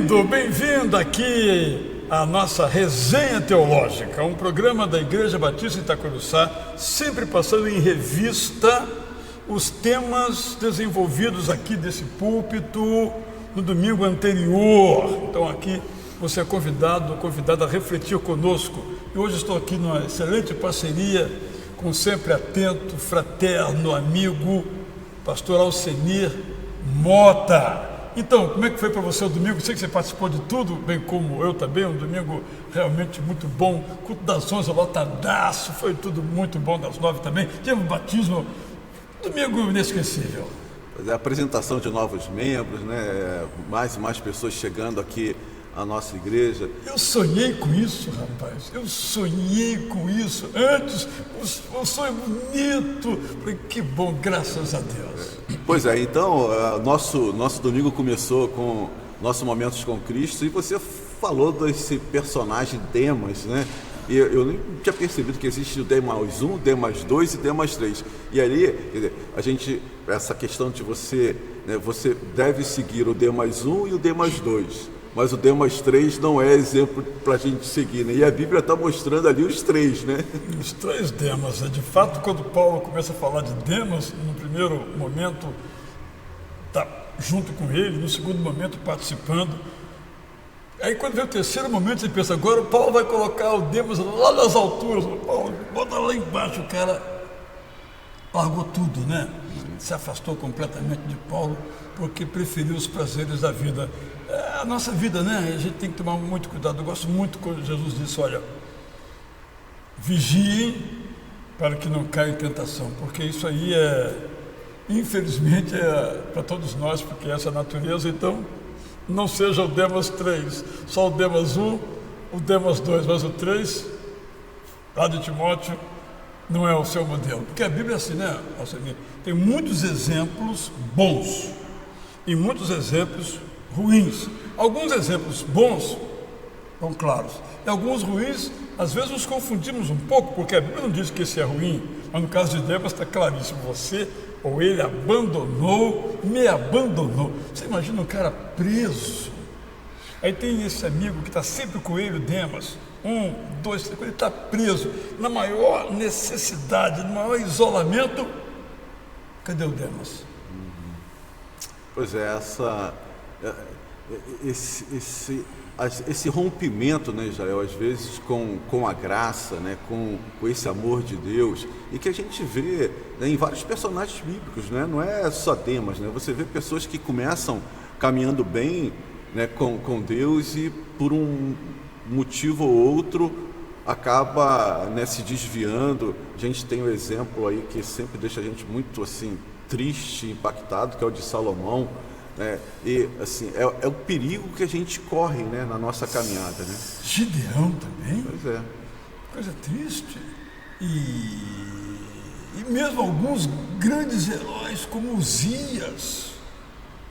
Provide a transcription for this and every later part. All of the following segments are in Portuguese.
Bem-vindo, bem-vinda aqui à nossa Resenha Teológica, um programa da Igreja Batista Itacoruçá, sempre passando em revista os temas desenvolvidos aqui desse púlpito no domingo anterior. Então aqui você é convidado a refletir conosco. E hoje estou aqui numa excelente parceria com sempre atento, fraterno, amigo, pastor Alcenir Mota. Então, como é que foi para você o domingo? Sei que você participou de tudo, bem como eu também, um domingo realmente muito bom, culto das 11, lotadaço, foi tudo muito bom, das 9 também, teve um batismo, domingo inesquecível. A apresentação de novos membros, né? Mais e mais pessoas chegando aqui à nossa igreja. Eu sonhei com isso, rapaz, eu sonhei com isso, antes, um sonho bonito, falei, que bom, graças a Deus. Pois é, então, nosso domingo começou com nossos momentos com Cristo e você falou desse personagem Demas, né? E eu nem tinha percebido que existe o Demas 1, Demas 2 e Demas 3. E ali, quer dizer, essa questão de você, né, você deve seguir o Demas 1 e o Demas 2. Mas o Demas 3 não é exemplo para a gente seguir, né? E a Bíblia está mostrando ali os três, né? Os três Demas, né? De fato, quando Paulo começa a falar de Demas, no primeiro momento está junto com ele, no segundo momento participando. Aí quando vem o terceiro momento, você pensa, agora o Paulo vai colocar o Demas lá nas alturas. Paulo, bota lá embaixo, o cara largou tudo, né? Se afastou completamente de Paulo, porque preferiu os prazeres da vida. É a nossa vida, né? A gente tem que tomar muito cuidado. Eu gosto muito quando Jesus disse, olha, vigiem para que não caia em tentação, porque isso aí infelizmente, para todos nós, porque essa é a natureza. Então, não seja o Demas 3, só o Demas 1, o Demas 2, mas o 3, lá de Timóteo, não é o seu modelo. Porque a Bíblia é assim, né? Tem muitos exemplos bons e muitos exemplos ruins. Alguns exemplos bons são claros, e alguns ruins, às vezes nos confundimos um pouco, porque a Bíblia não diz que esse é ruim, mas no caso de Demas está claríssimo, você ou ele me abandonou. Você imagina um cara preso, aí tem esse amigo que está sempre com ele, o Demas, 1, 2, 3, ele está preso, na maior necessidade, no maior isolamento, cadê o Demas? Pois é, esse rompimento, né, Israel, às vezes com a graça, né, com esse amor de Deus, e que a gente vê, né, em vários personagens bíblicos, né, não é só Demas, né, você vê pessoas que começam caminhando bem, né, com Deus e por um motivo ou outro acaba, né, se desviando. A gente tem um exemplo aí que sempre deixa a gente muito assim triste, impactado, que é o de Salomão. E assim, é o perigo que a gente corre, né, na nossa caminhada, né? Gideão também. Pois é. Coisa triste. E mesmo alguns grandes heróis como Uzias,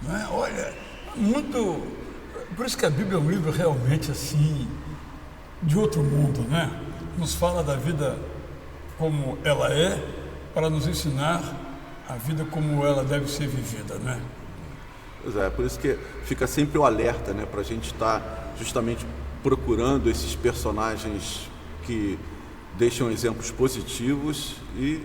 não é? Olha, muito. Por isso que a Bíblia é um livro realmente assim de outro mundo, né? Nos fala da vida como ela é, para nos ensinar a vida como ela deve ser vivida, né? Pois é, por isso que fica sempre o alerta, né, para a gente estar justamente procurando esses personagens que deixam exemplos positivos e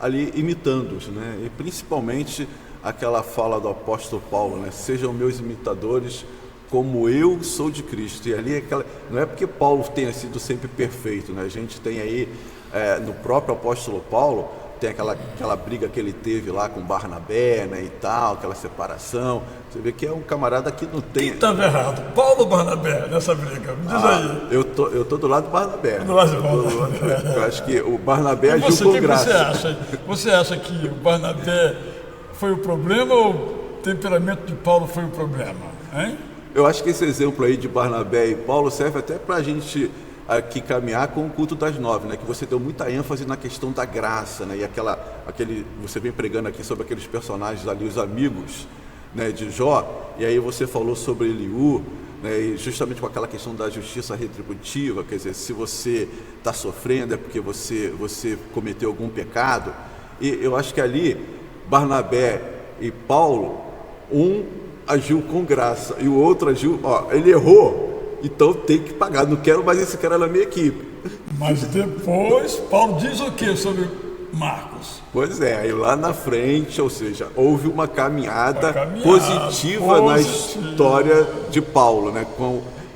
ali imitando-os, né, e principalmente aquela fala do apóstolo Paulo, né, sejam meus imitadores como eu sou de Cristo. E ali não é porque Paulo tenha sido sempre perfeito, né, a gente tem aí no próprio apóstolo Paulo, tem aquela briga que ele teve lá com Barnabé, né, e tal, aquela separação. Você vê que é um camarada que não tem... Quem estava errado? Paulo ou Barnabé nessa briga? Me diz aí. Eu tô do lado do Barnabé. Do lado de Barnabé. Eu acho que o Barnabé agiu com graça. Você acha que o Barnabé foi o problema ou o temperamento de Paulo foi o problema? Hein? Eu acho que esse exemplo aí de Barnabé e Paulo serve até para a gente aqui caminhar com o culto das 9, né? Que você deu muita ênfase na questão da graça, né? E você vem pregando aqui sobre aqueles personagens ali, os amigos, né, de Jó, e aí você falou sobre Eliú, né, e justamente com aquela questão da justiça retributiva, quer dizer, se você está sofrendo é porque você cometeu algum pecado. E eu acho que ali Barnabé e Paulo, um agiu com graça e o outro agiu, ele errou, então tem que pagar, não quero mais esse cara na minha equipe. Mas depois, Paulo diz o que sobre Marcos? Pois é, aí lá na frente, ou seja, houve uma caminhada positiva na história de Paulo, né?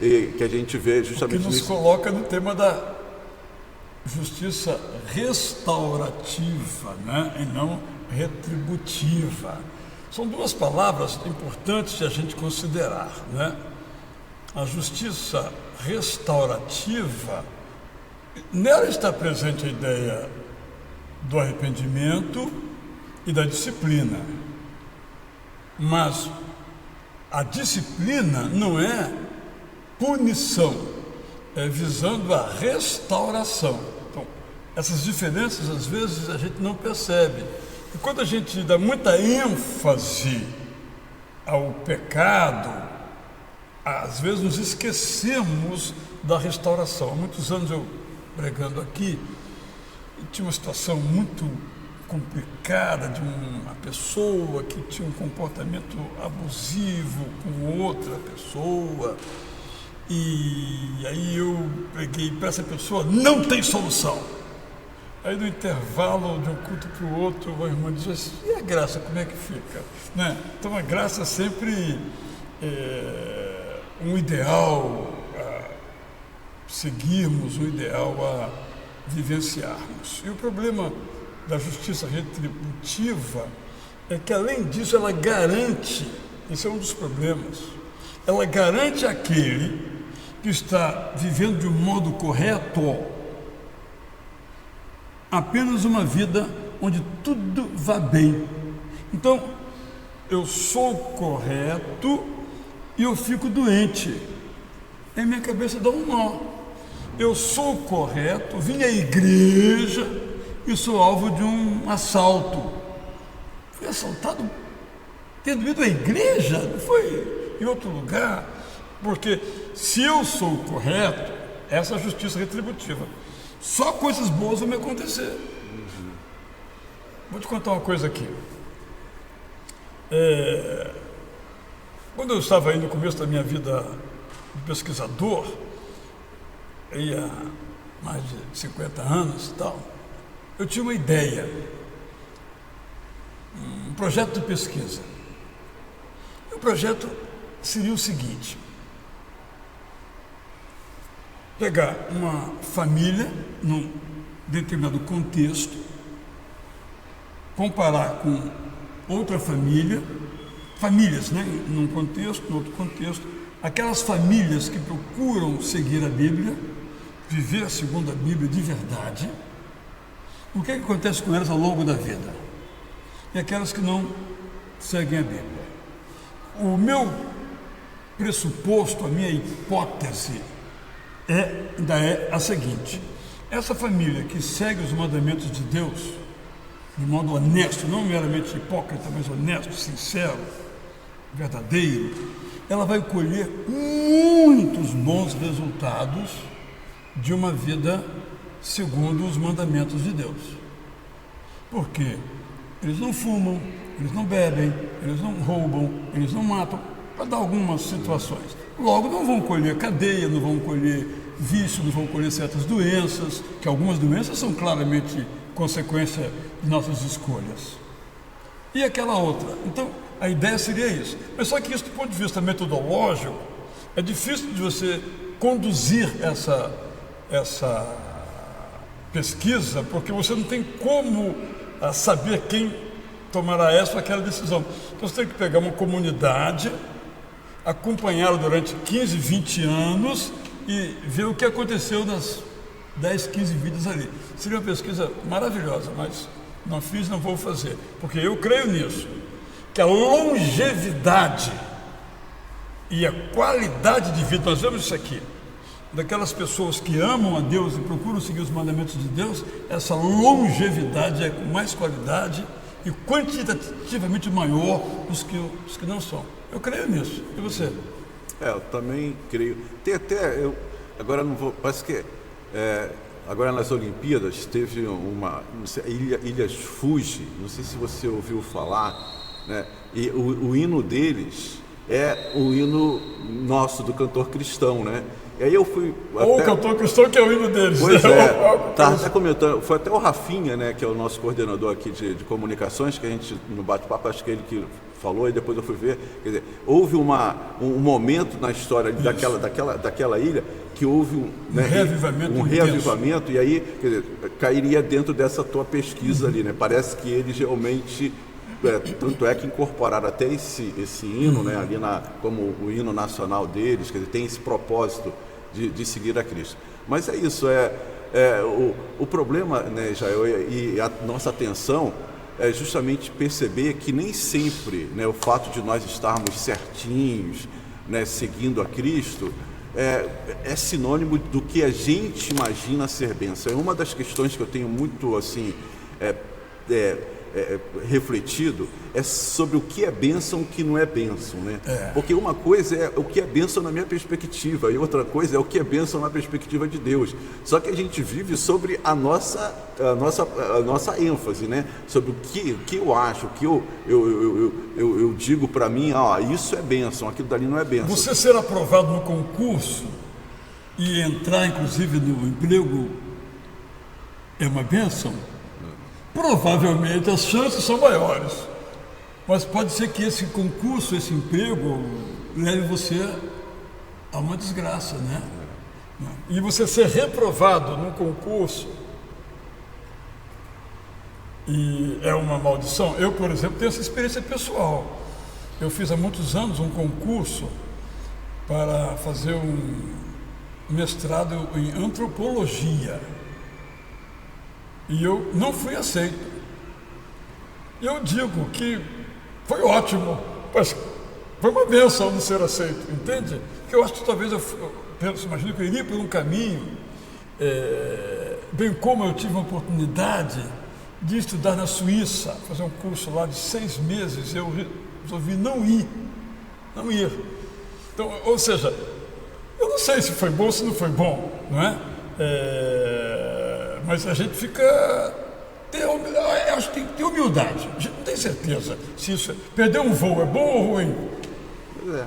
Que a gente vê justamente que nos coloca no tema da justiça restaurativa, né? E não retributiva. São duas palavras importantes de a gente considerar, né? A justiça restaurativa, nela está presente a ideia do arrependimento e da disciplina. Mas a disciplina não é punição, é visando a restauração. Então, essas diferenças às vezes a gente não percebe. E quando a gente dá muita ênfase ao pecado, às vezes nos esquecemos da restauração. Há muitos anos eu pregando aqui, e tinha uma situação muito complicada de uma pessoa que tinha um comportamento abusivo com outra pessoa, e aí eu preguei para essa pessoa: não tem solução. Aí no intervalo de um culto para o outro, o irmão diz assim: e a graça, como é que fica? Né? Então a graça sempre um ideal a seguirmos, um ideal a vivenciarmos. E o problema da justiça retributiva é que, além disso, ela garante, esse é um dos problemas, ela garante àquele que está vivendo de um modo correto apenas uma vida onde tudo vá bem. Então, eu sou correto e eu fico doente. Aí minha cabeça dá um nó. Eu sou correto, vim à igreja e sou alvo de um assalto. Fui assaltado tendo ido à igreja, não foi em outro lugar. Porque se eu sou correto, essa é a justiça retributiva. Só coisas boas vão me acontecer. Vou te contar uma coisa aqui. Quando eu estava aí no começo da minha vida de pesquisador, aí há mais de 50 anos e tal, eu tinha uma ideia, um projeto de pesquisa. E o projeto seria o seguinte: pegar uma família num determinado contexto, comparar com outra família, famílias, né, num contexto, no outro contexto, aquelas famílias que procuram seguir a Bíblia, viver segundo a Bíblia de verdade, o que acontece com elas ao longo da vida? E aquelas que não seguem a Bíblia. O meu pressuposto, a minha hipótese ainda é a seguinte: essa família que segue os mandamentos de Deus de modo honesto, não meramente hipócrita, mas honesto, sincero, verdadeiro, ela vai colher muitos bons resultados de uma vida segundo os mandamentos de Deus. Por quê? Eles não fumam, eles não bebem, eles não roubam, eles não matam, para dar algumas situações. Logo, não vão colher cadeia, não vão colher vício, não vão colher certas doenças, que algumas doenças são claramente consequência de nossas escolhas. E aquela outra. Então, a ideia seria isso. Mas só que isso, do ponto de vista metodológico, é difícil de você conduzir essa pesquisa, porque você não tem como saber quem tomará essa ou aquela decisão. Então, você tem que pegar uma comunidade, acompanhá-la durante 15, 20 anos e ver o que aconteceu nas 10, 15 vidas ali. Seria uma pesquisa maravilhosa, mas não fiz, não vou fazer, porque eu creio nisso, que a longevidade e a qualidade de vida, nós vemos isso aqui, daquelas pessoas que amam a Deus e procuram seguir os mandamentos de Deus, essa longevidade é com mais qualidade e quantitativamente maior dos que não são. Eu creio nisso. E você? Eu também creio. Tem até, agora não vou, parece que agora nas Olimpíadas teve uma, não sei, Ilhas Fuji, não sei se você ouviu falar, né? E o hino deles é o hino nosso do cantor cristão, né? E aí eu fui... Ou o cantor cristão, que é o hino deles. Pois né? é, tá até comentando, foi até o Rafinha, né, que é o nosso coordenador aqui de comunicações, que a gente, no bate-papo, acho que ele que falou, e depois eu fui ver, quer dizer, houve um momento na história daquela ilha, que houve um reavivamento, e aí, quer dizer, cairia dentro dessa tua pesquisa ali, né? Parece que eles realmente... tanto é que incorporaram até esse hino, né, ali como o hino nacional deles, quer dizer, tem esse propósito de seguir a Cristo. Mas é isso, o problema, né, Jael, e a nossa atenção é justamente perceber que nem sempre, né, o fato de nós estarmos certinhos, né, seguindo a Cristo, é sinônimo do que a gente imagina ser bênção. É uma das questões que eu tenho muito assim refletido é sobre o que é bênção e o que não é bênção, né? Porque uma coisa é o que é bênção na minha perspectiva e outra coisa é o que é bênção na perspectiva de Deus. Só que a gente vive sobre a nossa ênfase, né? Sobre o que eu acho, o que eu digo para mim, isso é bênção, aquilo dali não é bênção. Você ser aprovado no concurso e entrar inclusive no emprego é uma bênção? Provavelmente as chances são maiores, mas pode ser que esse concurso, esse emprego, leve você a uma desgraça, né? E você ser reprovado num concurso e é uma maldição. Eu, por exemplo, tenho essa experiência pessoal. Eu fiz há muitos anos um concurso para fazer um mestrado em antropologia. E eu não fui aceito. Eu digo que foi ótimo, mas foi uma bênção não ser aceito, entende? Porque eu acho que talvez imagino que eu iria por um caminho, bem como eu tive a oportunidade de estudar na Suíça, fazer um curso lá de 6 meses, eu resolvi não ir. Então, ou seja, eu não sei se foi bom ou se não foi bom, não é? Mas a gente fica... Eu acho que tem que ter humildade. A gente não tem certeza se isso... Perder um voo é bom ou ruim? Pois é.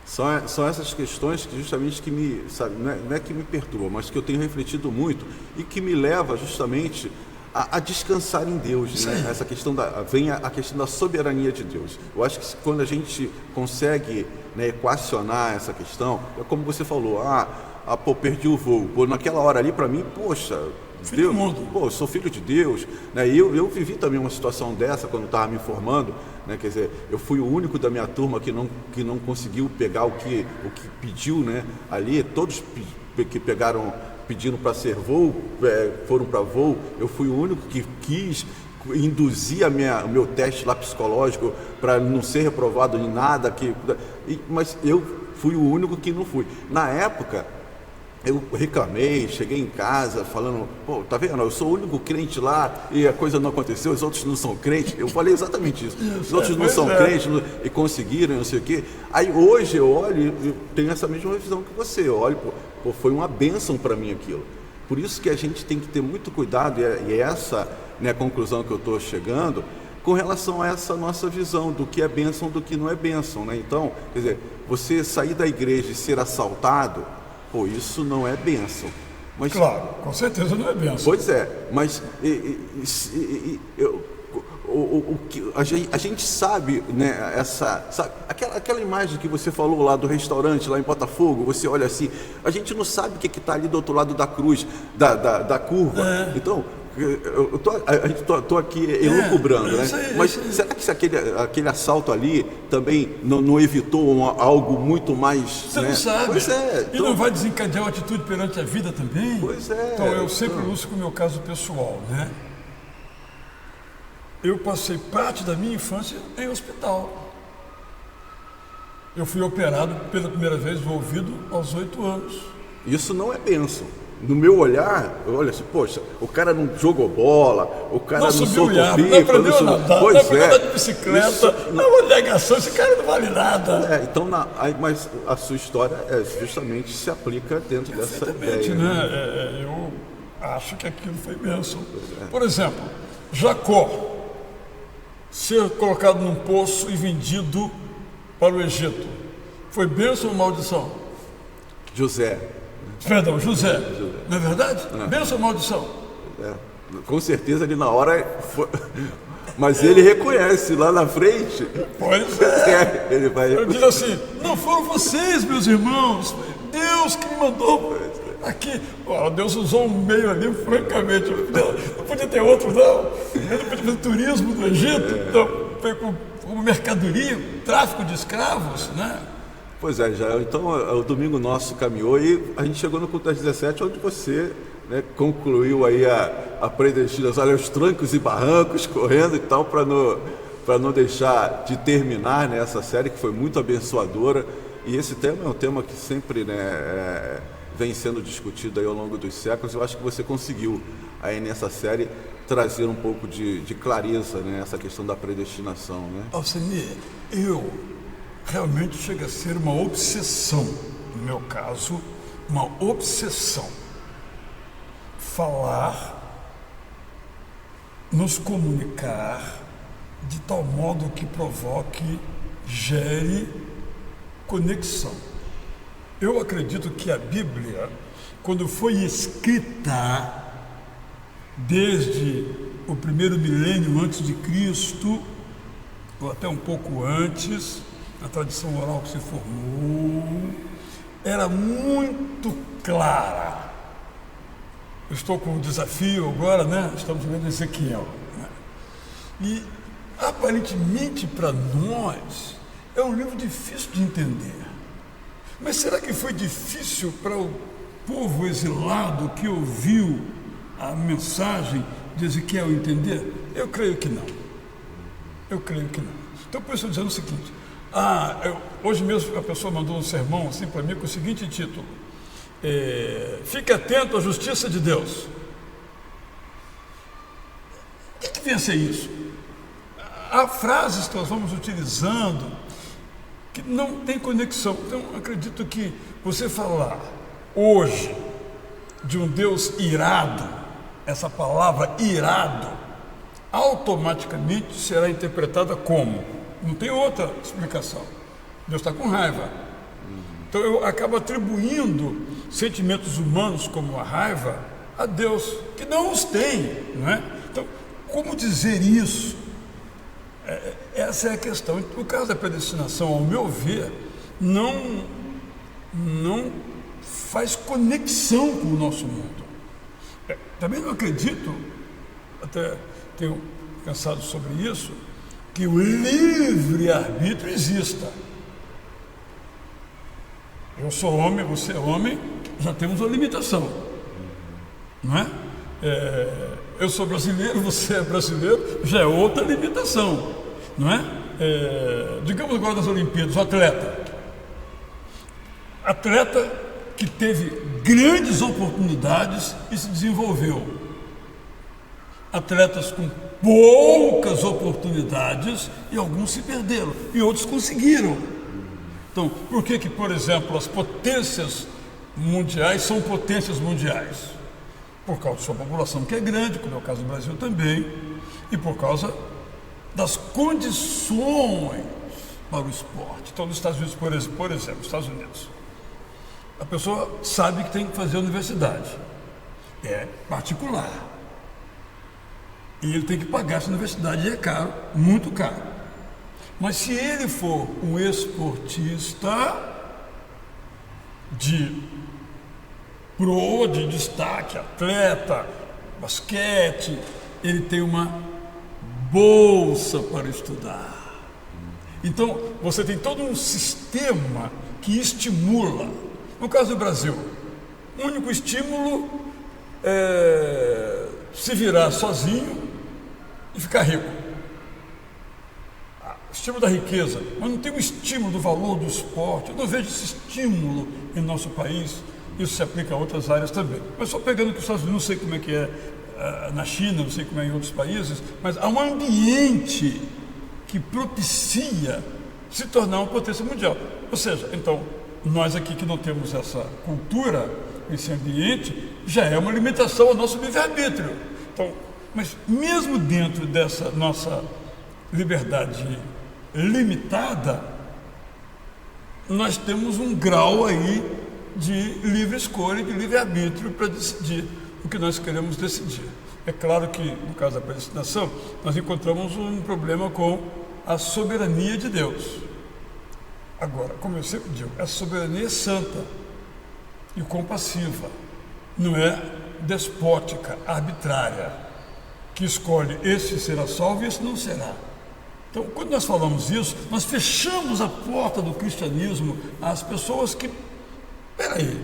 São essas questões que justamente que me... Sabe, não é que me perturbam, mas que eu tenho refletido muito e que me leva justamente a descansar em Deus, né? Essa questão vem a questão da soberania de Deus. Eu acho que quando a gente consegue, né, equacionar essa questão, é como você falou, perdi o voo. Pô, naquela hora ali, para mim, poxa, Deus, eu sou filho de Deus, né? E eu vivi também uma situação dessa quando estava me formando, né? Quer dizer, eu fui o único da minha turma que não conseguiu pegar o que pediu, né? Ali, todos que pegaram pedindo para ser voo, foram para voo. Eu fui o único que quis induzir o meu teste lá psicológico para não ser reprovado em nada, mas eu fui o único que não fui. Na época, eu reclamei, cheguei em casa falando, pô, tá vendo, eu sou o único crente lá e a coisa não aconteceu, os outros não são crentes. Eu falei exatamente isso. Os outros não são crentes e conseguiram, não sei o quê. Aí hoje eu olho e tenho essa mesma visão que você. Eu olho, pô, foi uma bênção para mim aquilo. Por isso que a gente tem que ter muito cuidado, e é essa, né, a conclusão que eu estou chegando, com relação a essa nossa visão do que é bênção, do que não é bênção, né? Então, quer dizer, você sair da igreja e ser assaltado, pô, isso não é bênção. Mas, claro, com certeza não é bênção. Pois é, mas a gente sabe, né, sabe, aquela imagem que você falou lá do restaurante, lá em Botafogo, você olha assim, a gente não sabe o que está ali do outro lado da cruz, da curva. Então, eu tô aqui elucubrando, né? Mas será que aquele assalto ali também não evitou algo muito mais... Você não sabe. Pois é. E não vai desencadear uma atitude perante a vida também? Pois é. Então, eu sempre uso com o meu caso pessoal, né? Eu passei parte da minha infância em hospital. Eu fui operado pela primeira vez do ouvido aos 8 anos. Isso não é bênção. No meu olhar, eu olho assim, poxa, o cara não jogou bola, o cara não soltou pipa, não aprendeu a nadar, não aprendeu a andar de bicicleta, não é uma negação, esse cara não vale nada. Então, mas a sua história justamente se aplica dentro dessa ideia. Né? Eu acho que aquilo foi bênção. Por exemplo, Jacó ser colocado num poço e vendido para o Egito, foi bênção ou maldição? José. Perdão, José. Não é verdade? Bênção ou maldição? Com certeza ali na hora foi... Mas ele reconhece lá na frente. Pois é. Ele vai... Ele diz assim, não foram vocês, meus irmãos, Deus que me mandou aqui. Deus usou um meio ali, francamente, não podia ter outro não. Ele não podia fazer turismo do Egito, então foi como mercadoria, tráfico de escravos, né? Pois é, já. Então o domingo nosso caminhou e a gente chegou no culto das 17, onde você, né, concluiu aí a predestinação, olha, os trancos e barrancos correndo e tal, para não deixar de terminar, né, essa série que foi muito abençoadora. E esse tema é um tema que sempre, né, vem sendo discutido aí ao longo dos séculos. Eu acho que você conseguiu aí nessa série trazer um pouco de clareza, né, essa questão da predestinação, né? Alcine, realmente chega a ser uma obsessão, no meu caso, uma obsessão. Falar, nos comunicar de tal modo que provoque, gere conexão. Eu acredito que a Bíblia, quando foi escrita, desde o primeiro milênio antes de Cristo, ou até um pouco antes, a tradição oral que se formou, era muito clara. Eu estou com um desafio agora, né? Estamos vendo Ezequiel, né? E aparentemente para nós é um livro difícil de entender. Mas será que foi difícil para o povo exilado que ouviu a mensagem de Ezequiel entender? Eu creio que não. Eu creio que não. Então por isso eu estou dizendo o seguinte. Hoje mesmo a pessoa mandou um sermão assim para mim com o seguinte título: fique atento à justiça de Deus. O que vem a ser isso? Há frases que nós vamos utilizando que não tem conexão. Então acredito que você falar hoje de um Deus irado, essa palavra irado, automaticamente será interpretada como? Não tem outra explicação. Deus está com raiva. Então eu acabo atribuindo sentimentos humanos como a raiva a Deus, que não os tem, não é? Então, como dizer isso? Essa é a questão. No caso da predestinação, ao meu ver, não faz conexão com o nosso mundo. Também não acredito, até tenho pensado sobre isso, que o livre-arbítrio exista. Eu sou homem, você é homem, já temos uma limitação, não é? Eu sou brasileiro, você é brasileiro, já é outra limitação, não é? Digamos agora das Olimpíadas, o atleta que teve grandes oportunidades e se desenvolveu. Atletas com poucas oportunidades e alguns se perderam e outros conseguiram. Então, por que, por exemplo, as potências mundiais são potências mundiais? Por causa de sua população que é grande, como é o caso do Brasil também, e por causa das condições para o esporte. Então, nos Estados Unidos, por exemplo, Estados Unidos, a pessoa sabe que tem que fazer a universidade, é particular, e ele tem que pagar essa universidade, e é caro, muito caro. Mas se ele for um esportista de proa, de destaque, atleta, basquete, ele tem uma bolsa para estudar. Então, você tem todo um sistema que estimula. No caso do Brasil, o único estímulo é se virar sozinho e ficar rico. O estímulo da riqueza, mas não tem um estímulo do valor do esporte. Eu não vejo esse estímulo em nosso país. Isso se aplica a outras áreas também. Mas só pegando que os Estados Unidos, não sei como é que é na China, não sei como é em outros países, mas há um ambiente que propicia se tornar uma potência mundial. Ou seja, então, nós aqui que não temos essa cultura, esse ambiente, já é uma limitação ao nosso livre-arbítrio. Então, mas mesmo dentro dessa nossa liberdade limitada, nós temos um grau aí de livre escolha, de livre-arbítrio para decidir o que nós queremos decidir. É claro que, no caso da predestinação, nós encontramos um problema com a soberania de Deus. Agora, como eu sempre digo, a soberania é santa e compassiva, não é despótica, arbitrária, que escolhe esse será salvo e esse não será. Então, quando nós falamos isso, nós fechamos a porta do cristianismo às pessoas que, peraí,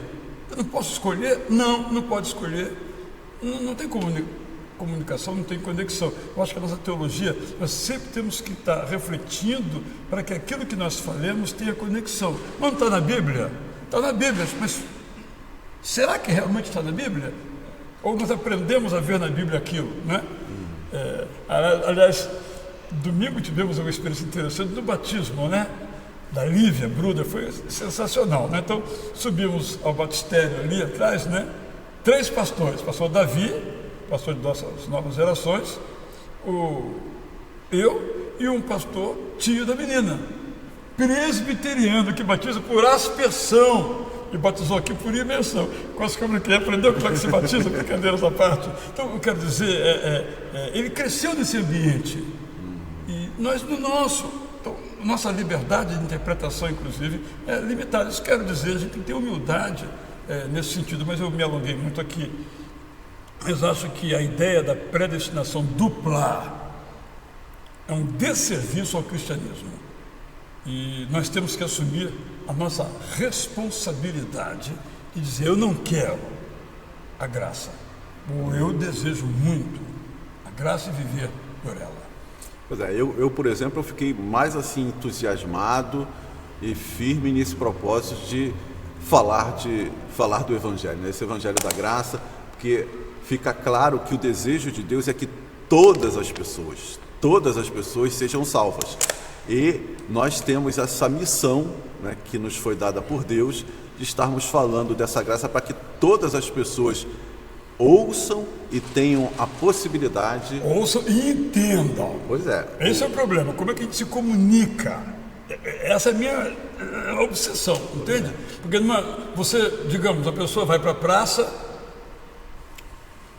eu não posso escolher? Não pode escolher. Não tem comunicação, não tem conexão. Eu acho que a nossa teologia, nós sempre temos que estar refletindo para que aquilo que nós falemos tenha conexão. Não está na Bíblia? Está na Bíblia, mas será que realmente está na Bíblia? Ou nós aprendemos a ver na Bíblia aquilo, né? Aliás, domingo tivemos uma experiência interessante do batismo, né? Da Lívia Bruder, foi sensacional, né? Então, subimos ao batistério ali atrás, né? 3 pastores, pastor Davi, pastor de nossas novas gerações, eu e um pastor tio da menina, presbiteriano, que batiza por aspersão, e batizou aqui por imersão. Quase que ele aprendeu como é que se batiza, brincadeiras à parte. Então, eu quero dizer, ele cresceu nesse ambiente. E nós, nossa liberdade de interpretação, inclusive, é limitada. Isso quero dizer, a gente tem que ter humildade nesse sentido, mas eu me alonguei muito aqui. Mas acho que a ideia da predestinação dupla é um desserviço ao cristianismo. E nós temos que assumir a nossa responsabilidade e dizer, eu não quero a graça, ou eu desejo muito a graça e viver por ela. Pois é, eu, por exemplo, eu fiquei mais assim entusiasmado e firme nesse propósito de falar do Evangelho, né? Esse Evangelho da graça, porque fica claro que o desejo de Deus é que todas as pessoas sejam salvas. E nós temos essa missão, né, que nos foi dada por Deus, de estarmos falando dessa graça para que todas as pessoas ouçam e tenham a possibilidade... Ouçam e entendam. Pois é. Esse é o problema, como é que a gente se comunica? Essa é a minha obsessão, entende? Porque você, digamos, a pessoa vai para a praça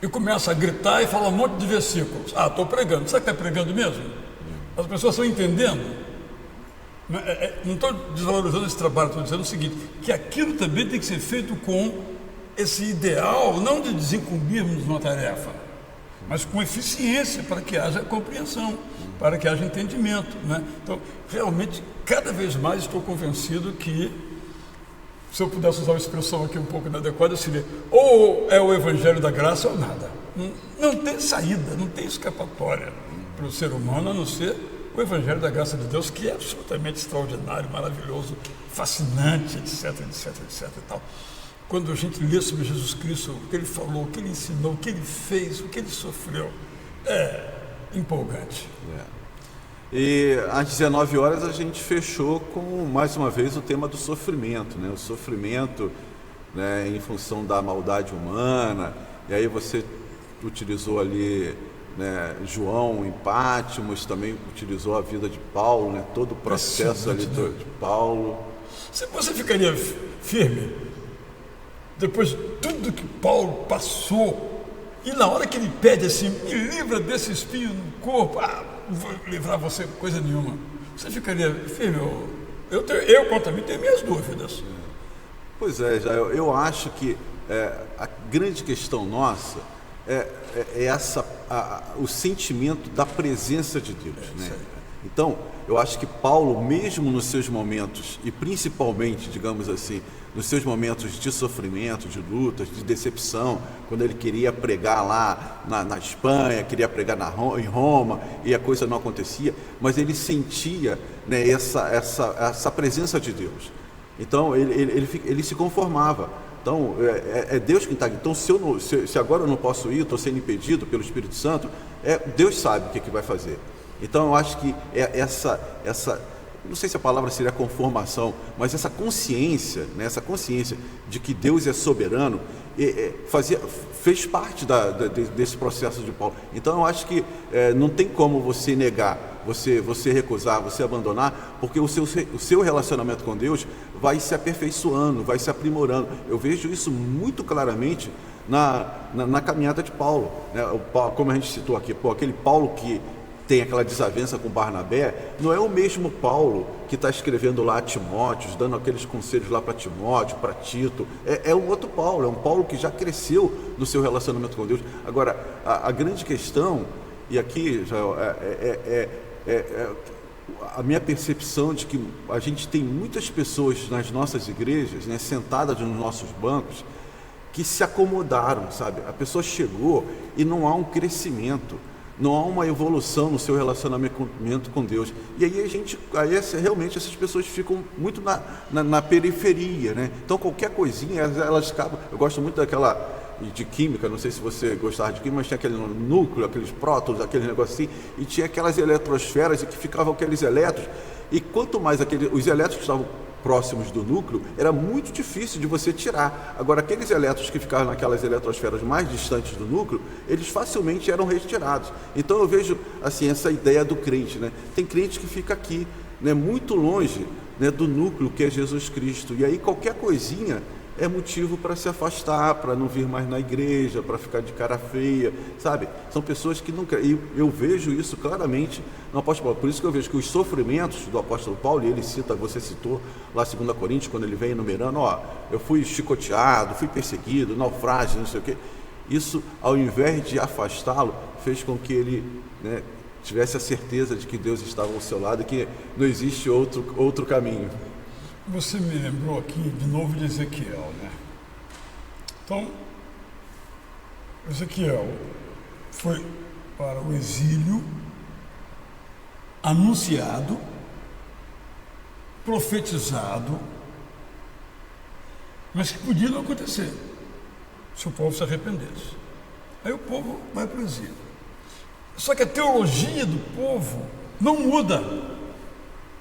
e começa a gritar e fala um monte de versículos. Estou pregando. Será que está pregando mesmo? As pessoas estão entendendo. Não estou desvalorizando esse trabalho, estou dizendo o seguinte, que aquilo também tem que ser feito com esse ideal, não de desincumbirmos uma tarefa, mas com eficiência, para que haja compreensão, para que haja entendimento, né? Então, realmente, cada vez mais estou convencido que, se eu pudesse usar uma expressão aqui um pouco inadequada, seria ou é o Evangelho da Graça ou nada. Não tem saída, não tem escapatória para o ser humano, a não ser o Evangelho da Graça de Deus, que é absolutamente extraordinário, maravilhoso, fascinante, etc, etc, etc e tal. Quando a gente lê sobre Jesus Cristo, o que ele falou, o que ele ensinou, o que ele fez, o que ele sofreu, é empolgante. E às 19 horas a gente fechou com, mais uma vez, o tema do sofrimento, né? O sofrimento, né, em função da maldade humana. E aí você utilizou ali, né, João em Patmos, também utilizou a vida de Paulo, né, todo o processo ali de Paulo. Você ficaria firme depois de tudo que Paulo passou, e na hora que ele pede assim, me livra desse espinho no corpo, não vou livrar você coisa nenhuma, você ficaria firme? Eu quanto a mim, tenho minhas dúvidas. Pois é, já eu acho que a grande questão nossa é o sentimento da presença de Deus, né? Então, eu acho que Paulo, mesmo nos seus momentos, e principalmente, digamos assim, nos seus momentos de sofrimento, de lutas, de decepção, quando ele queria pregar lá na Espanha, queria pregar em Roma, e a coisa não acontecia, mas ele sentia, né, essa presença de Deus. Então, ele se conformava. Então, é Deus quem está aqui. Então, se agora eu não posso ir, estou sendo impedido pelo Espírito Santo, Deus sabe o que vai fazer. Então, eu acho que essa, não sei se a palavra seria conformação, mas essa consciência, né, essa consciência de que Deus é soberano, fez parte desse processo de Paulo. Então, eu acho que não tem como você negar. você recusar, você abandonar, porque o seu relacionamento com Deus vai se aperfeiçoando, vai se aprimorando. Eu vejo isso muito claramente na caminhada de Paulo, né? Como a gente citou aqui, aquele Paulo que tem aquela desavença com Barnabé, não é o mesmo Paulo que está escrevendo lá a Timóteo, dando aqueles conselhos lá para Timóteo, para Tito. É um outro Paulo, é um Paulo que já cresceu no seu relacionamento com Deus. Agora, a grande questão, e aqui já a minha percepção de que a gente tem muitas pessoas nas nossas igrejas, né, sentadas nos nossos bancos, que se acomodaram, sabe? A pessoa chegou e não há um crescimento, não há uma evolução no seu relacionamento com Deus. E aí realmente essas pessoas ficam muito na periferia, né? Então qualquer coisinha, elas acabam. Eu gosto muito de química, não sei se você gostava de química, mas tinha aquele núcleo, aqueles prótons, aquele negócio assim, e tinha aquelas eletrosferas, e que ficavam aqueles elétrons, e quanto mais os elétrons que estavam próximos do núcleo, era muito difícil de você tirar. Agora, aqueles elétrons que ficavam naquelas eletrosferas mais distantes do núcleo, eles facilmente eram retirados. Então eu vejo assim, essa ideia do crente, né? Tem crente que fica aqui, né, muito longe, né, do núcleo que é Jesus Cristo, e aí qualquer coisinha é motivo para se afastar, para não vir mais na igreja, para ficar de cara feia, sabe? São pessoas que não querem. E eu vejo isso claramente no apóstolo Paulo. Por isso que eu vejo que os sofrimentos do apóstolo Paulo, e ele cita, você citou lá 2 Coríntios, quando ele vem enumerando, eu fui chicoteado, fui perseguido, naufrágio, não sei o quê. Isso, ao invés de afastá-lo, fez com que ele, né, tivesse a certeza de que Deus estava ao seu lado e que não existe outro caminho. Você me lembrou aqui de novo de Ezequiel, né? Então, Ezequiel foi para o exílio, anunciado, profetizado, mas que podia não acontecer se o povo se arrependesse. Aí o povo vai para o exílio. Só que a teologia do povo não muda.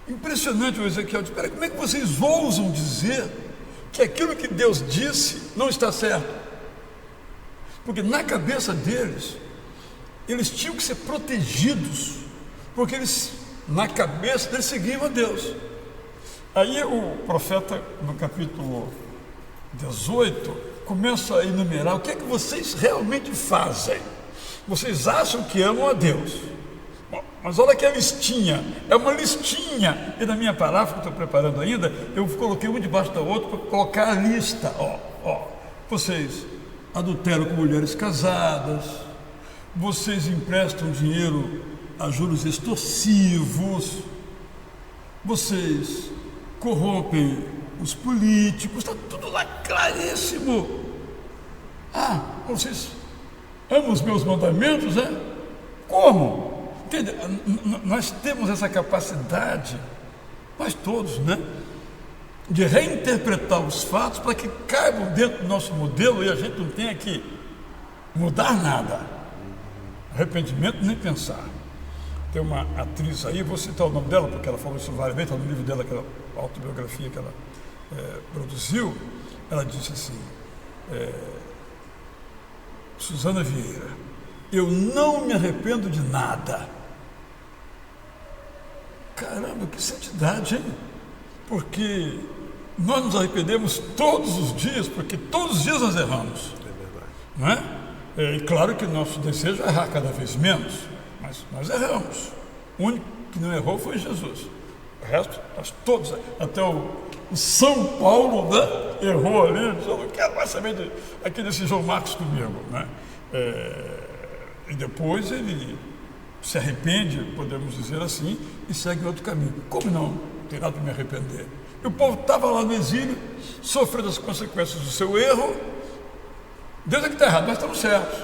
Impressionante o Ezequiel diz: como é que vocês ousam dizer que aquilo que Deus disse não está certo? Porque na cabeça deles, eles tinham que ser protegidos, porque eles, na cabeça deles, seguiam a Deus. Aí o profeta, no capítulo 18, começa a enumerar o que é que vocês realmente fazem. Vocês acham que amam a Deus. Bom, mas olha que a listinha, é uma listinha, e na minha palavra que estou preparando ainda, eu coloquei uma debaixo da outra para colocar a lista. Vocês adulteram com mulheres casadas, vocês emprestam dinheiro a juros extorsivos, vocês corrompem os políticos, está tudo lá claríssimo. Vocês amam os meus mandamentos, né? Como? Entende? Nós temos essa capacidade, nós todos, né, de reinterpretar os fatos para que caibam dentro do nosso modelo e a gente não tenha que mudar nada. Arrependimento nem pensar. Tem uma atriz aí, vou citar o nome dela porque ela falou isso várias vezes, está no livro dela, aquela autobiografia que ela produziu. Ela disse assim: Suzana Vieira, eu não me arrependo de nada. Caramba, que santidade, hein? Porque nós nos arrependemos todos os dias, porque todos os dias nós erramos. É verdade. Não é? E claro que nosso desejo é errar cada vez menos, mas nós erramos. O único que não errou foi Jesus. O resto, nós todos, até o São Paulo, né, errou ali, disse: eu não quero mais saber aqui desse João Marcos comigo, né? E depois ele se arrepende, podemos dizer assim, e segue outro caminho. Como não? Não tem nada para me arrepender. E o povo estava lá no exílio, sofrendo as consequências do seu erro. Deus é que está errado, nós estamos certos.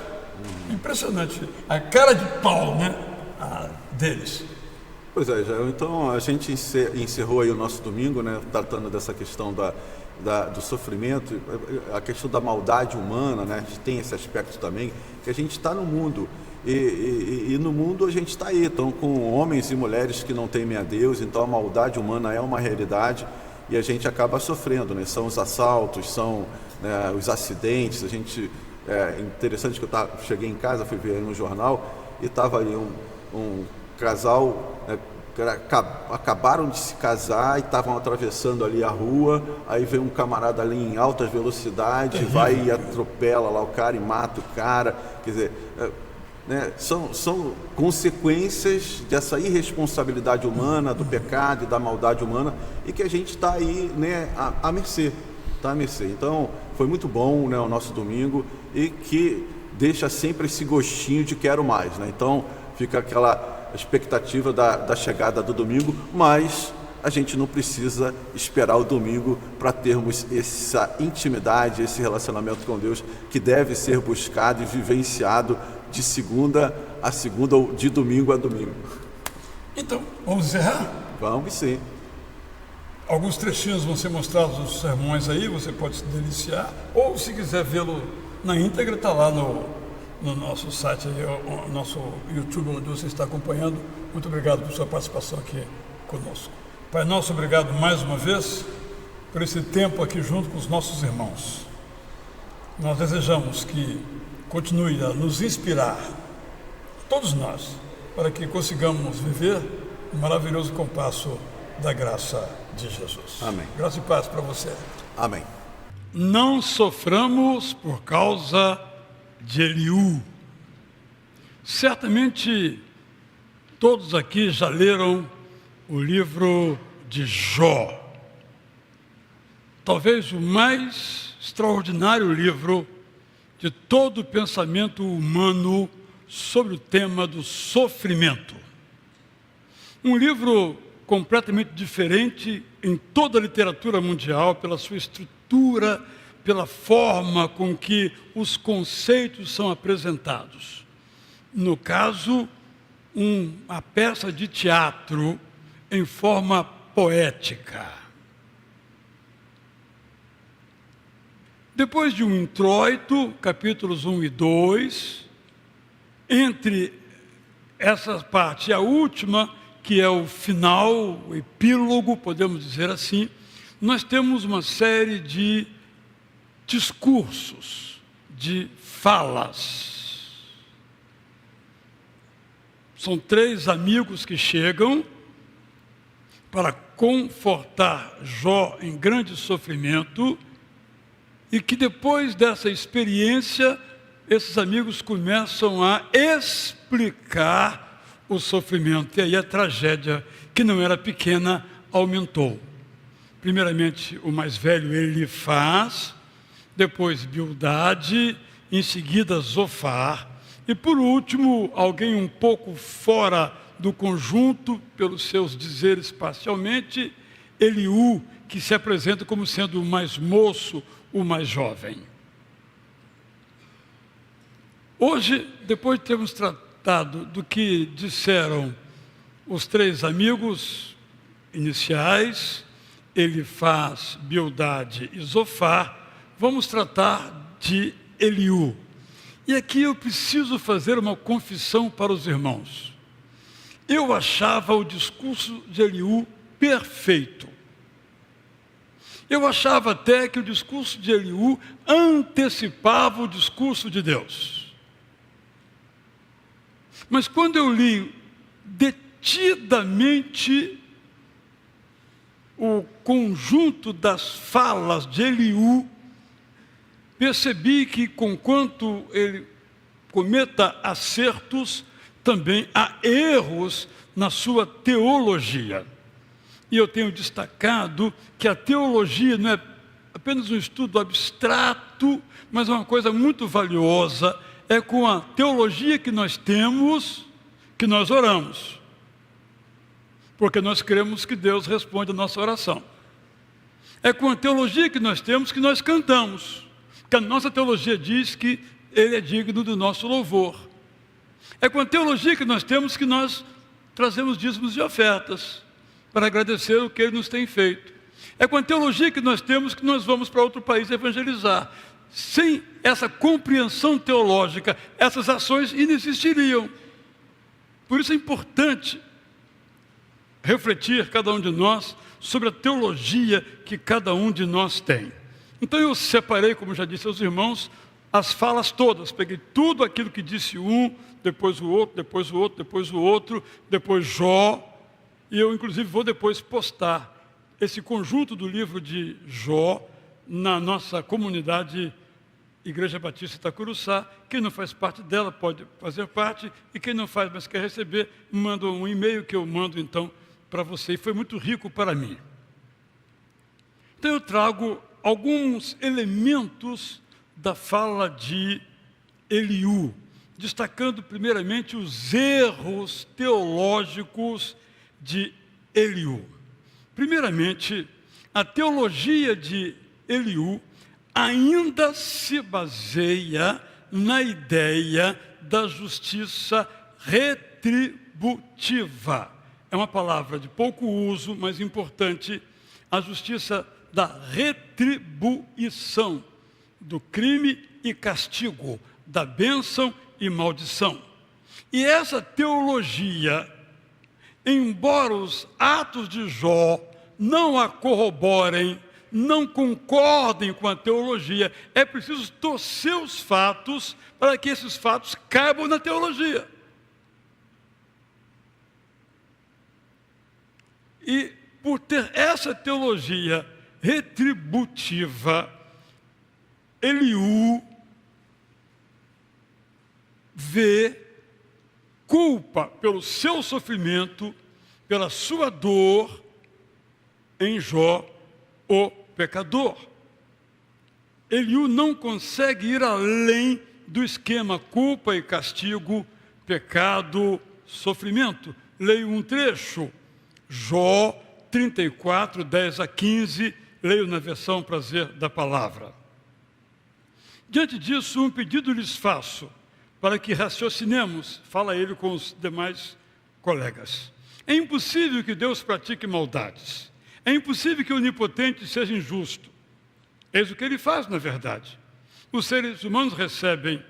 Impressionante. A cara de pau, né, deles. Pois é, Jair. Então a gente encerrou aí o nosso domingo, né, tratando dessa questão do sofrimento, a questão da maldade humana, né? A gente tem esse aspecto também, que a gente está no mundo, e no mundo a gente está aí, então, com homens e mulheres que não temem a Deus, então a maldade humana é uma realidade e a gente acaba sofrendo, né? São os assaltos, são, né, os acidentes. A gente, interessante que cheguei em casa, fui ver aí no jornal e estava aí um casal, né, acabaram de se casar e estavam atravessando ali a rua, aí vem um camarada ali em alta velocidade, vai e atropela lá o cara e mata o cara. Quer dizer, né, são consequências dessa irresponsabilidade humana, do pecado e da maldade humana, e que a gente está aí, né, à mercê. Tá à mercê. Então, foi muito bom, né, o nosso domingo, e que deixa sempre esse gostinho de quero mais, né? Então, fica aquela expectativa da chegada do domingo, mas a gente não precisa esperar o domingo para termos essa intimidade, esse relacionamento com Deus que deve ser buscado e vivenciado de segunda a segunda ou de domingo a domingo. Então, vamos encerrar? Vamos sim. Alguns trechinhos vão ser mostrados nos sermões aí, você pode se deliciar, ou se quiser vê-lo na íntegra, está lá no nosso site, o nosso YouTube, onde você está acompanhando. Muito obrigado por sua participação aqui conosco. Pai nosso, obrigado mais uma vez por esse tempo aqui junto com os nossos irmãos. Nós desejamos que continue a nos inspirar, todos nós, para que consigamos viver o maravilhoso compasso da graça de Jesus. Amém. Graça e paz para você. Amém. Não soframos por causa de Eliú. Certamente todos aqui já leram o livro de Jó. Talvez o mais extraordinário livro de todo o pensamento humano sobre o tema do sofrimento. Um livro completamente diferente em toda a literatura mundial pela sua estrutura, pela forma com que os conceitos são apresentados. No caso, uma peça de teatro em forma poética. Depois de um introito, capítulos 1 e 2, entre essa parte e a última, que é o final, o epílogo, podemos dizer assim, nós temos uma série de discursos, de falas. São 3 amigos que chegam para confortar Jó em grande sofrimento e que depois dessa experiência, esses amigos começam a explicar o sofrimento. E aí a tragédia, que não era pequena, aumentou. Primeiramente, o mais velho Elifaz, depois Bildade, em seguida Zofar, e por último, alguém um pouco fora do conjunto, pelos seus dizeres parcialmente, Eliú, que se apresenta como sendo o mais moço, o mais jovem. Hoje, depois de termos tratado do que disseram os 3 amigos iniciais, Elifaz, Bildade e Zofar, vamos tratar de Eliú. E aqui eu preciso fazer uma confissão para os irmãos. Eu achava o discurso de Eliú perfeito. Eu achava até que o discurso de Eliú antecipava o discurso de Deus. Mas quando eu li detidamente o conjunto das falas de Eliú, percebi que, conquanto ele cometa acertos, também há erros na sua teologia. E eu tenho destacado que a teologia não é apenas um estudo abstrato, mas é uma coisa muito valiosa. É com a teologia que nós temos que nós oramos. Porque nós cremos que Deus responde a nossa oração. É com a teologia que nós temos que nós cantamos. Porque a nossa teologia diz que Ele é digno do nosso louvor. É com a teologia que nós temos que nós trazemos dízimos e ofertas para agradecer o que Ele nos tem feito. É com a teologia que nós temos que nós vamos para outro país evangelizar. Sem essa compreensão teológica, essas ações inexistiriam. Por isso é importante refletir, cada um de nós, sobre a teologia que cada um de nós tem. Então eu separei, como já disse aos irmãos, as falas todas. Peguei tudo aquilo que disse um, depois o outro, depois o outro, depois o outro, depois Jó, e eu, inclusive, vou depois postar esse conjunto do livro de Jó na nossa comunidade Igreja Batista Itacuruçá. Quem não faz parte dela pode fazer parte, e quem não faz, mas quer receber, manda um e-mail que eu mando, então, para você. E foi muito rico para mim. Então, eu trago alguns elementos da fala de Eliú, destacando primeiramente os erros teológicos de Eliú. Primeiramente, a teologia de Eliú ainda se baseia na ideia da justiça retributiva. É uma palavra de pouco uso, mas importante, a justiça da retribuição, do crime e castigo, da bênção e maldição. E essa teologia, embora os atos de Jó não a corroborem, não concordem com a teologia, é preciso torcer os fatos para que esses fatos caibam na teologia. E por ter essa teologia retributiva, Eliú vê culpa pelo seu sofrimento, pela sua dor, em Jó, o pecador. Eliú não consegue ir além do esquema culpa e castigo, pecado, sofrimento. Leio um trecho, Jó 34, 10 a 15, leio na versão Prazer da Palavra. Diante disso, um pedido lhes faço, para que raciocinemos, fala ele com os demais colegas. É impossível que Deus pratique maldades. É impossível que o Onipotente seja injusto. Eis o que ele faz, na verdade. Os seres humanos recebem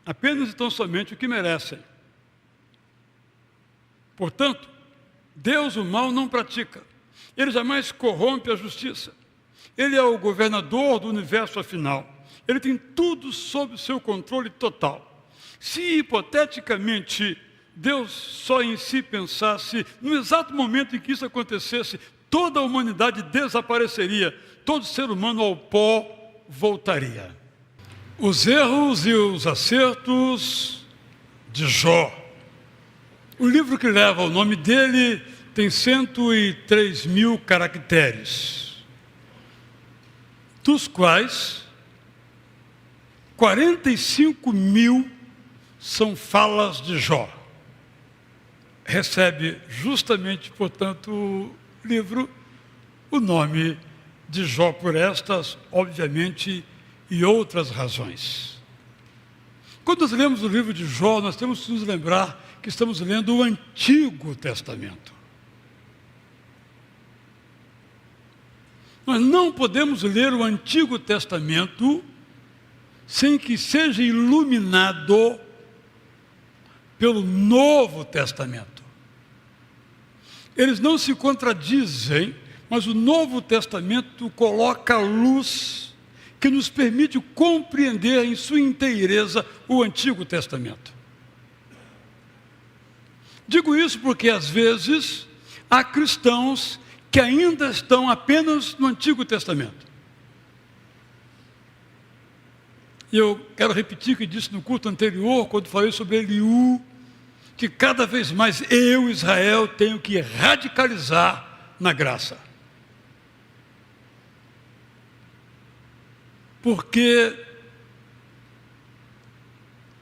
apenas e tão somente o que merecem. Portanto, Deus o mal não pratica. Ele jamais corrompe a justiça. Ele é o governador do universo afinal. Ele tem tudo sob o seu controle total. Se, hipoteticamente, Deus só em si pensasse, no exato momento em que isso acontecesse, toda a humanidade desapareceria, todo ser humano ao pó voltaria. Os erros e os acertos de Jó. O livro que leva o nome dele tem 103 mil caracteres, dos quais 45 mil são falas de Jó. Recebe justamente, portanto, o livro o nome de Jó por estas, obviamente, e outras razões. Quando nós lemos o livro de Jó, nós temos que nos lembrar que estamos lendo o Antigo Testamento. Nós não podemos ler o Antigo Testamento sem que seja iluminado pelo Novo Testamento. Eles não se contradizem, mas o Novo Testamento coloca a luz que nos permite compreender em sua inteireza o Antigo Testamento. Digo isso porque, às vezes, há cristãos que ainda estão apenas no Antigo Testamento. E eu quero repetir o que disse no culto anterior, quando falei sobre Eliú, que cada vez mais eu, Israel, tenho que radicalizar na graça. Porque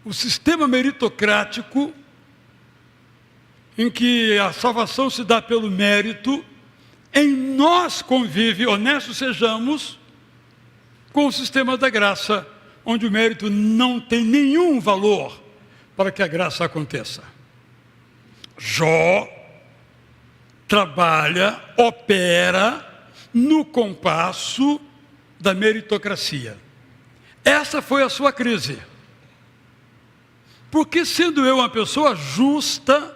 o sistema meritocrático, em que a salvação se dá pelo mérito, em nós convive, honestos sejamos, com o sistema da graça, onde o mérito não tem nenhum valor para que a graça aconteça. Jó trabalha, opera no compasso da meritocracia. Essa foi a sua crise. Porque, sendo eu uma pessoa justa,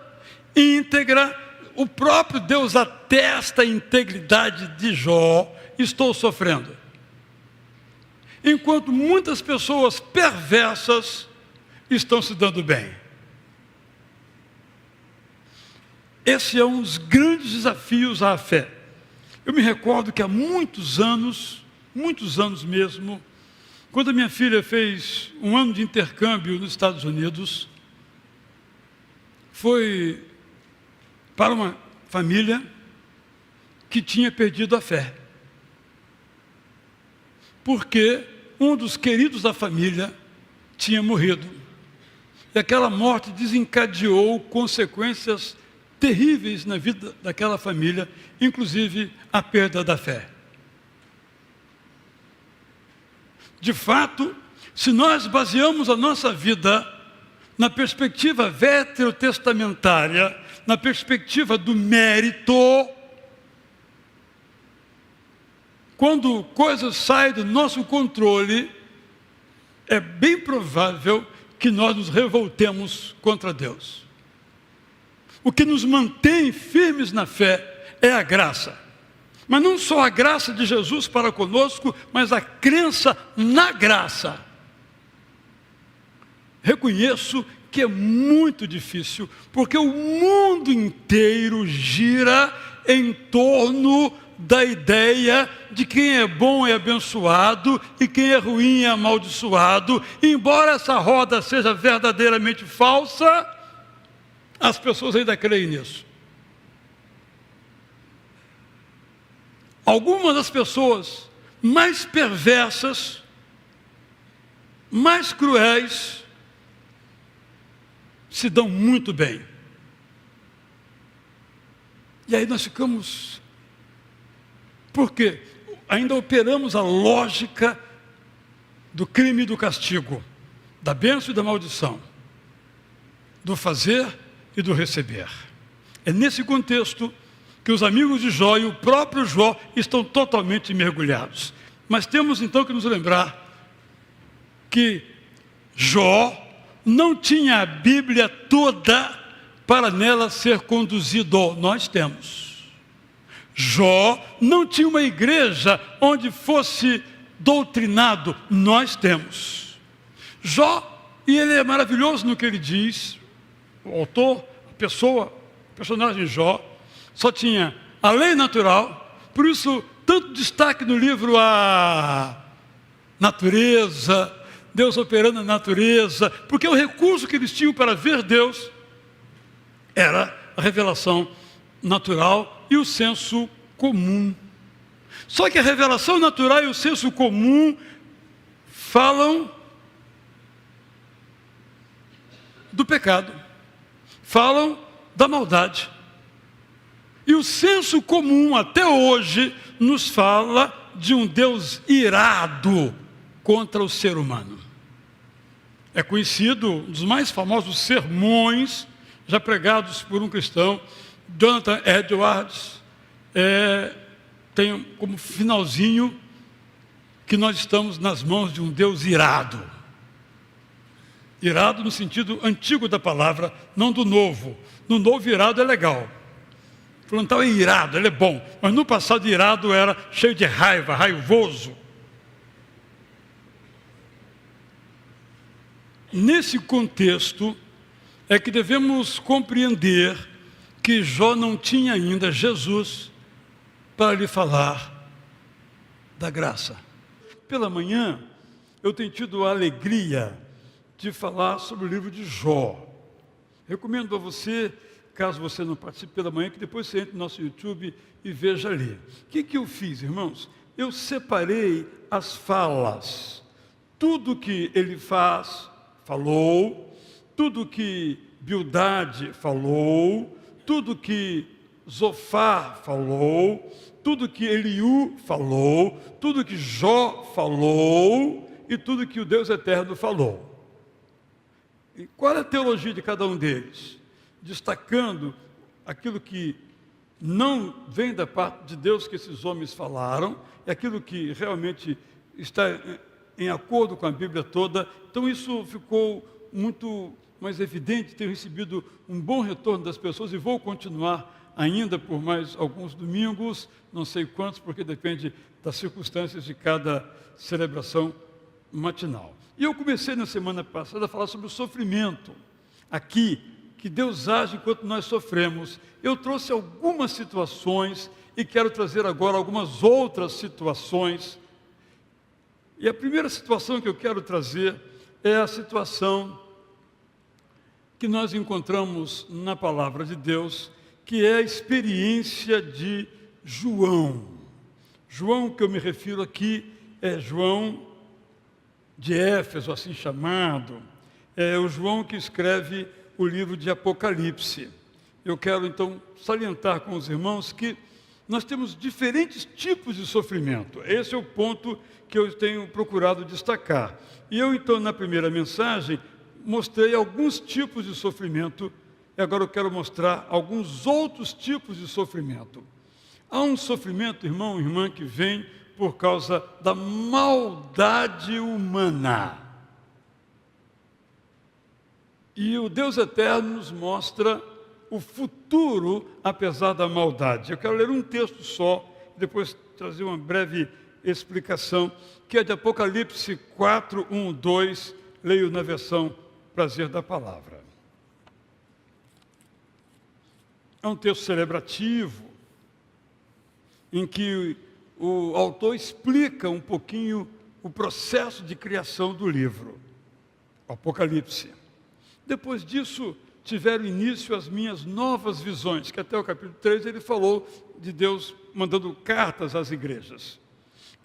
íntegra, o próprio Deus atesta a integridade de Jó, estou sofrendo. Enquanto muitas pessoas perversas estão se dando bem. Esse é um dos grandes desafios à fé. Eu me recordo que há muitos anos mesmo, quando a minha filha fez um ano de intercâmbio nos Estados Unidos, foi para uma família que tinha perdido a fé. Porque um dos queridos da família tinha morrido. E aquela morte desencadeou consequências terríveis na vida daquela família, inclusive a perda da fé. De fato, se nós baseamos a nossa vida na perspectiva veterotestamentária, na perspectiva do mérito, quando coisas saem do nosso controle, é bem provável que nós nos revoltemos contra Deus. O que nos mantém firmes na fé é a graça. Mas não só a graça de Jesus para conosco, mas a crença na graça. Reconheço que é muito difícil, porque o mundo inteiro gira em torno da ideia de quem é bom é abençoado e quem é ruim é amaldiçoado. E embora essa roda seja verdadeiramente falsa, as pessoas ainda creem nisso. Algumas das pessoas mais perversas, mais cruéis, se dão muito bem. E aí nós ficamos... Por quê? Ainda operamos a lógica do crime e do castigo, da bênção e da maldição, do fazer e do receber. É nesse contexto que os amigos de Jó e o próprio Jó estão totalmente mergulhados. Mas temos então que nos lembrar que Jó não tinha a Bíblia toda para nela ser conduzido. Nós temos. Jó não tinha uma igreja onde fosse doutrinado. Nós temos. Jó, e ele é maravilhoso no que ele diz, o autor, a pessoa, o personagem Jó, só tinha a lei natural, por isso tanto destaque no livro a natureza, Deus operando na natureza, porque o recurso que eles tinham para ver Deus era a revelação natural e o senso comum. Só que a revelação natural e o senso comum falam do pecado, falam da maldade. E o senso comum até hoje nos fala de um Deus irado contra o ser humano. É conhecido um dos mais famosos sermões já pregados por um cristão, Jonathan Edwards, tem como finalzinho que nós estamos nas mãos de um Deus irado. Irado no sentido antigo da palavra, não do novo. No novo, irado é legal. Fulano tal é irado, ele é bom. Mas no passado, irado era cheio de raiva, raivoso. Nesse contexto, é que devemos compreender que Jó não tinha ainda Jesus para lhe falar da graça. Pela manhã, eu tenho tido a alegria de falar sobre o livro de Jó. Recomendo a você, caso você não participe pela manhã, que depois você entre no nosso YouTube e veja ali. O que eu fiz, irmãos? Eu separei as falas. Tudo que ele falou, tudo que Bildade falou, tudo que Zofar falou, tudo que Eliú falou, tudo que Jó falou e tudo que o Deus Eterno falou. E qual é a teologia de cada um deles? Destacando aquilo que não vem da parte de Deus que esses homens falaram, e aquilo que realmente está em acordo com a Bíblia toda. Então isso ficou muito mais evidente, tenho recebido um bom retorno das pessoas e vou continuar ainda por mais alguns domingos, não sei quantos, porque depende das circunstâncias de cada celebração matinal. E eu comecei na semana passada a falar sobre o sofrimento, aqui, que Deus age enquanto nós sofremos. Eu trouxe algumas situações e quero trazer agora algumas outras situações. E a primeira situação que eu quero trazer é a situação que nós encontramos na palavra de Deus, que é a experiência de João. João que eu me refiro aqui é João de Éfeso, assim chamado. É o João que escreve o livro de Apocalipse. Eu quero então salientar com os irmãos que nós temos diferentes tipos de sofrimento. Esse é o ponto que eu tenho procurado destacar. E eu então, na primeira mensagem, mostrei alguns tipos de sofrimento, e agora eu quero mostrar alguns outros tipos de sofrimento. Há um sofrimento, irmão e irmã, que vem por causa da maldade humana. E o Deus eterno nos mostra o futuro, apesar da maldade. Eu quero ler um texto só, depois trazer uma breve explicação, que é de Apocalipse 4, 1, 2, leio na versão Prazer da Palavra. É um texto celebrativo, em que o autor explica um pouquinho o processo de criação do livro, Apocalipse. Depois disso, tiveram início as minhas novas visões, que até o capítulo 3 ele falou de Deus mandando cartas às igrejas.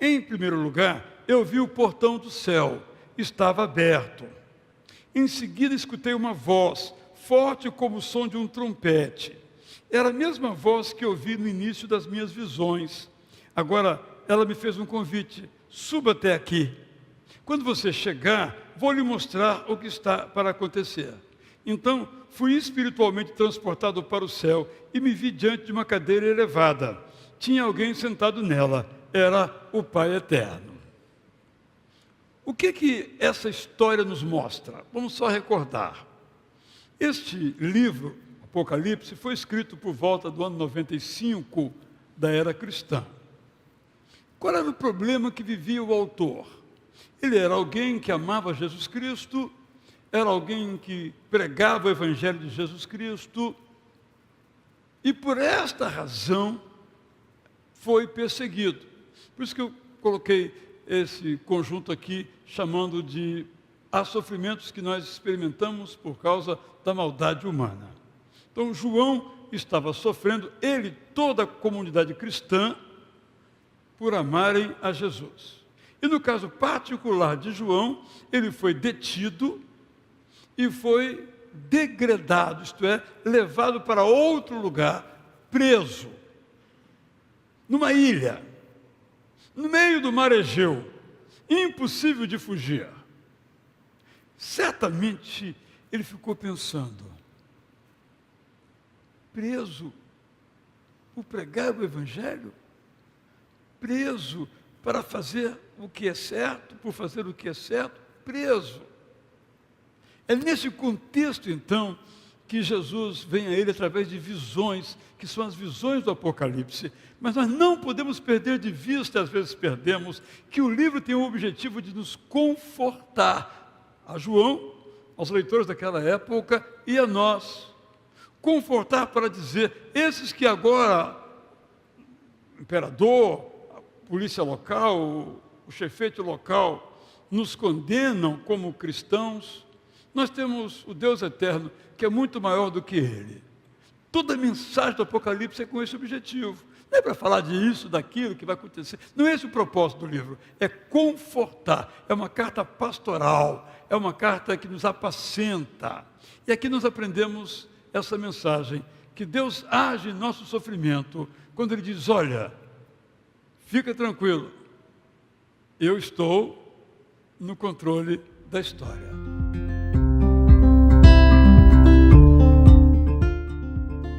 Em primeiro lugar, eu vi o portão do céu, estava aberto. Em seguida, escutei uma voz, forte como o som de um trompete. Era a mesma voz que eu vi no início das minhas visões. Agora, ela me fez um convite, suba até aqui. Quando você chegar, vou lhe mostrar o que está para acontecer. Então, fui espiritualmente transportado para o céu e me vi diante de uma cadeira elevada. Tinha alguém sentado nela, era o Pai Eterno. O que essa história nos mostra? Vamos só recordar. Este livro, Apocalipse, foi escrito por volta do ano 95 da era cristã. Qual era o problema que vivia o autor? Ele era alguém que amava Jesus Cristo, era alguém que pregava o Evangelho de Jesus Cristo, e por esta razão foi perseguido. Por isso que eu coloquei esse conjunto aqui, chamando de há sofrimentos que nós experimentamos por causa da maldade humana. Então, João estava sofrendo, ele e toda a comunidade cristã, por amarem a Jesus. E no caso particular de João, ele foi detido e foi degradado, isto é, levado para outro lugar, preso, numa ilha, no meio do mar Egeu, impossível de fugir. Certamente ele ficou pensando, preso por pregar o Evangelho, preso para fazer o que é certo, por fazer o que é certo, preso. É nesse contexto, então, que Jesus vem a ele através de visões, que são as visões do Apocalipse. Mas nós não podemos perder de vista, às vezes perdemos, que o livro tem o objetivo de nos confortar. A João, aos leitores daquela época e a nós. Confortar para dizer, esses que agora, o imperador, a polícia local, o chefete local, nos condenam como cristãos, nós temos o Deus eterno, que é muito maior do que ele. Toda a mensagem do Apocalipse é com esse objetivo. Não é para falar disso, daquilo que vai acontecer. Não é esse o propósito do livro. É confortar. É uma carta pastoral. É uma carta que nos apacenta. E aqui nós aprendemos essa mensagem, que Deus age em nosso sofrimento, quando Ele diz, olha, fica tranquilo, eu estou no controle da história.